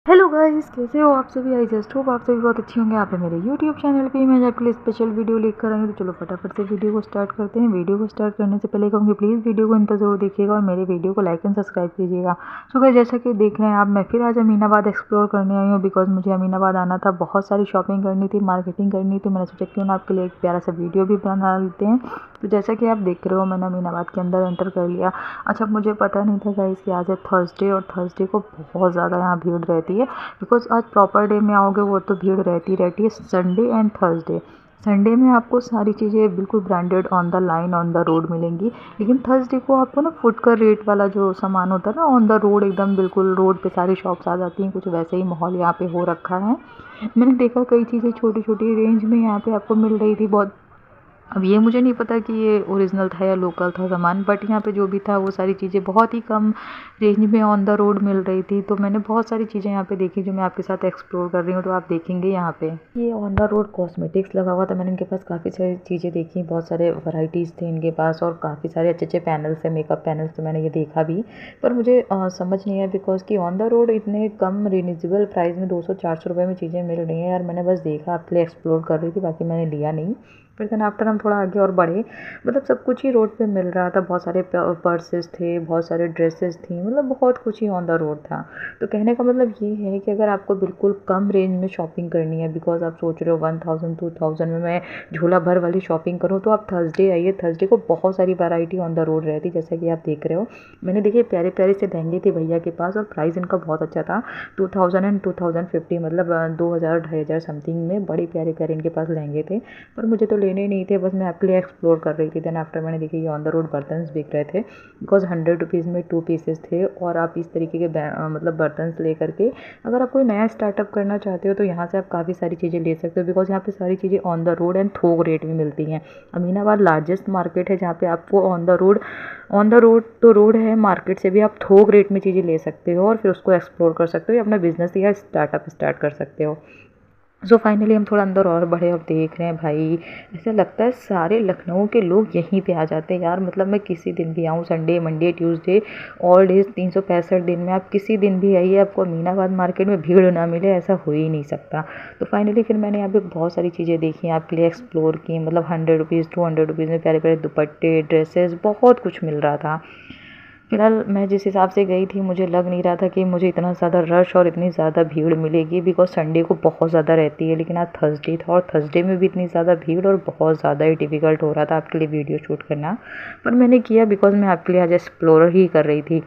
Hello guys, कैसे हो आप सभी। आई जस्ट होप आप सभी बहुत अच्छे होंगे। आप मेरे यूट्यूब चैनल पे मैं आपके लिए स्पेशल वीडियो लेकर आएंगे। तो चलो फटाफट से वीडियो को स्टार्ट करते हैं। वीडियो को स्टार्ट करने से पहले कहूँगी प्लीज़ वीडियो को अंत तक जरूर देखिएगा और मेरे वीडियो को लाइक एंड सब्सक्राइब कीजिएगा। सो गाइस, जैसा कि देख रहे हैं आप, मैं फिर आज अमीनाबाद एक्सप्लोर करने आई हूँ बिकॉज मुझे अमीनाबाद आना था। बहुत सारी शॉपिंग करनी थी, मार्केटिंग करनी थी। मैंने सोचा क्यों ना आपके लिए एक प्यारा सा वीडियो भी बना लेते हैं। तो जैसा कि आप देख रहे हो, मैंने अमीनाबाद के अंदर एंटर कर लिया। अच्छा, मुझे पता नहीं था गाइस कि आज है थर्सडे और थर्सडे को बहुत ज़्यादा यहाँ भीड़ रहती है बिकॉज आज प्रॉपर डे में आओगे वो तो भीड़ रहती है संडे एंड थर्सडे। संडे में आपको सारी चीज़ें बिल्कुल branded on the line on the road मिलेंगी, लेकिन थर्सडे को आपको ना फुट का रेट वाला जो सामान होता है ना, ऑन द रोड एकदम बिल्कुल रोड पे सारी शॉप्स आ जाती हैं। कुछ वैसे ही माहौल यहाँ पे हो रखा है। मैंने देखा कई चीज़ें छोटी छोटी रेंज में यहाँ पे आपको मिल रही थी बहुत। अब ये मुझे नहीं पता कि ये ओरिजिनल था या लोकल था सामान, बट यहाँ पे जो भी था वो सारी चीज़ें बहुत ही कम रेंज में ऑन द रोड मिल रही थी। तो मैंने बहुत सारी चीज़ें यहाँ पे देखी जो मैं आपके साथ एक्सप्लोर कर रही हूँ। तो आप देखेंगे यहाँ पे ये ऑन द रोड कॉस्मेटिक्स लगा हुआ था। मैंने इनके पास काफ़ी सारी चीज़ें देखी, बहुत सारे वैरायटीज़ थे इनके पास और काफ़ी सारे अच्छे अच्छे पैनल्स है, मेकअप पैनल्स। तो मैंने ये देखा भी, पर मुझे समझ नहीं आया बिकॉज कि ऑन द रोड इतने कम रिजनेबल प्राइस में 200-400 रुपये में चीज़ें मिल रही हैं यार। मैंने बस देखा, आपके लिए एक्सप्लोर कर रही थी, बाकी मैंने लिया नहीं। फिर देन आफ्टर हम थोड़ा आगे और बढ़े, मतलब सब कुछ ही रोड पे मिल रहा था। बहुत सारे पर्सेस थे, बहुत सारे ड्रेसेस थी, मतलब बहुत कुछ ही ऑन द रोड था। तो कहने का मतलब ये है कि अगर आपको बिल्कुल कम रेंज में शॉपिंग करनी है, बिकॉज आप सोच रहे हो 1000-2000 में मैं झोला भर वाली शॉपिंग करूँ, तो आप थर्सडे आइए। थर्सडे को बहुत सारी वैरायटी ऑन द रोड रहती है, जैसा कि आप देख रहे हो। मैंने देखे प्यारे प्यारे से लहंगे थे भैया के पास और प्राइस इनका बहुत अच्छा था। 2000 एंड 2050, मतलब 2000-2500 समथिंग में बड़े प्यारे प्यारे इनके पास लहंगे थे। पर मुझे तो लेने नहीं थे, बस मैं आपके लिए एक्सप्लोर कर रही थी। देन आफ्टर मैंने देखी ये ऑन द रोड बर्तन बिक रहे थे बिकॉज 100 रुपीज़ में 2 पीसेस थे। और आप इस तरीके के मतलब बर्तन ले करके अगर आप कोई नया स्टार्टअप करना चाहते हो तो यहाँ से आप काफ़ी सारी चीज़ें ले सकते हो बिकॉज यहाँ पे सारी चीज़ें ऑन द रोड एंड थोक रेट में मिलती हैं। अमीनाबाद लार्जेस्ट मार्केट है जहाँ पे आपको ऑन द रोड तो रोड है, मार्केट से भी आप थोक रेट में चीज़ें ले सकते हो और फिर उसको एक्सप्लोर कर सकते हो या अपना बिजनेस या स्टार्टअप स्टार्ट कर सकते हो। सो फाइनली हम थोड़ा अंदर और बढ़े और देख रहे हैं भाई, ऐसा लगता है सारे लखनऊ के लोग यहीं पे आ जाते हैं यार। मतलब मैं किसी दिन भी आऊँ, Sunday Monday Tuesday all days 365 दिन में आप किसी दिन भी आइए, आपको अमीनाबाद मार्केट में भीड़ ना मिले, ऐसा हो ही नहीं सकता। तो फाइनली फिर मैंने यहाँ पे बहुत सारी चीज़ें देखी, आपके लिए एक्सप्लोर की। मतलब 100 रुपीज़ 200 रुपीज़ में प्यारे प्यारे दुपट्टे, ड्रेसेस, बहुत कुछ मिल रहा था। फिलहाल मैं जिस हिसाब से गई थी मुझे लग नहीं रहा था कि मुझे इतना ज़्यादा रश और इतनी ज़्यादा भीड़ मिलेगी बिकॉज संडे को बहुत ज़्यादा रहती है, लेकिन आज थर्सडे था और थर्सडे में भी इतनी ज़्यादा भीड़ और बहुत ज़्यादा ही डिफ़िकल्ट हो रहा था आपके लिए वीडियो शूट करना। पर मैंने किया बिकॉज मैं आपके लिए आज एक्सप्लोर ही कर रही थी।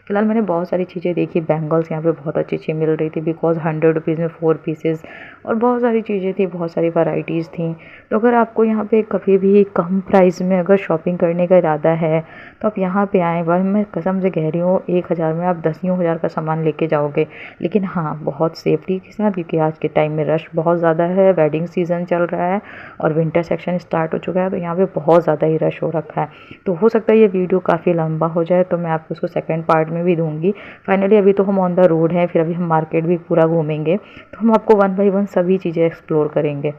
फिलहाल मैंने बहुत सारी चीज़ें देखी, बैंगल्स यहाँ पे बहुत अच्छी अच्छी मिल रही थी बिकॉज 100 रुपीज़ में 4 पीसेस और बहुत सारी चीज़ें थी, बहुत सारी वैरायटीज़ थी। तो अगर आपको यहाँ पे कभी भी कम प्राइस में अगर शॉपिंग करने का इरादा है तो आप यहाँ पे आएँ। भाई मैं कसम से कह रही हूँ, 1000 में आप 10,000 का सामान लेके जाओगे, लेकिन हाँ बहुत सेफ्टी के साथ, क्योंकि आज के टाइम में रश बहुत ज़्यादा है। वेडिंग सीज़न चल रहा है और विंटर सेक्शन स्टार्ट हो चुका है, तो यहाँ पे बहुत ज़्यादा ही रश हो रखा है। तो हो सकता है ये वीडियो काफ़ी लंबा हो जाए, तो मैं आपको उसको सेकेंड पार्ट में भी दूँगी। फाइनली अभी तो हम ऑन द रोड हैं, फिर अभी हम मार्केट भी पूरा घूमेंगे, तो हम आपको 1 बाय 1 सभी चीज़ें एक्सप्लोर करेंगे।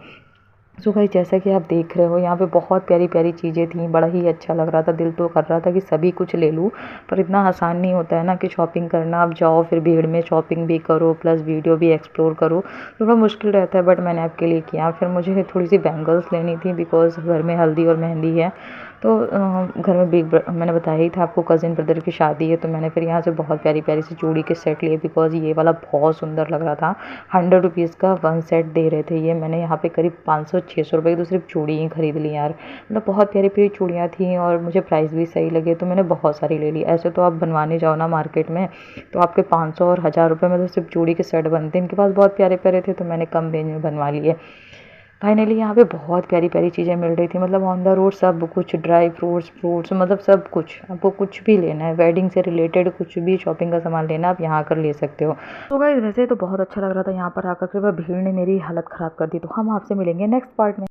सो गाइस, जैसा कि आप देख रहे हो यहाँ पे बहुत प्यारी प्यारी चीज़ें थी, बड़ा ही अच्छा लग रहा था। दिल तो कर रहा था कि सभी कुछ ले लूँ, पर इतना आसान नहीं होता है ना कि शॉपिंग करना, आप जाओ फिर भीड़ में शॉपिंग भी करो प्लस वीडियो भी एक्सप्लोर करो, थोड़ा मुश्किल रहता है। बट मैंने आपके लिए किया। फिर मुझे थोड़ी सी बैंगल्स लेनी थी बिकॉज घर में हल्दी और मेहंदी है। तो घर में मैंने बताया ही था आपको, कज़िन ब्रदर की शादी है। तो मैंने फिर यहाँ से बहुत प्यारी प्यारी सी चूड़ी के सेट लिए बिकॉज ये वाला बहुत सुंदर लग रहा था। 100 रुपीज़ का 1 सेट दे रहे थे ये। मैंने यहाँ पे करीब 500-600 रुपये की तो सिर्फ चूड़ी ही खरीद ली यार। मतलब बहुत प्यारी प्यारी चूड़ियाँ थी और मुझे प्राइस भी सही लगे, तो मैंने बहुत सारी ले ली। ऐसे तो आप बनवाने जाओ ना मार्केट में तो आपके 500 और 1000 रुपये में तो सिर्फ चूड़ी के सेट बनते हैं। इनके पास बहुत प्यारे प्यारे थे तो मैंने कम रेंज में बनवा लिए। फाइनली यहाँ पे बहुत प्यारी प्यारी चीज़ें मिल रही थी, मतलब ऑन द रोड सब कुछ, ड्राई फ्रूट्स मतलब सब कुछ। आपको कुछ भी लेना है, वेडिंग से रिलेटेड कुछ भी शॉपिंग का सामान लेना आप यहाँ आकर ले सकते हो। तो गाइस, वैसे तो बहुत अच्छा लग रहा था यहाँ पर आकर, फिर भीड़ ने मेरी हालत ख़राब कर दी। तो हम आपसे मिलेंगे नेक्स्ट पार्ट में।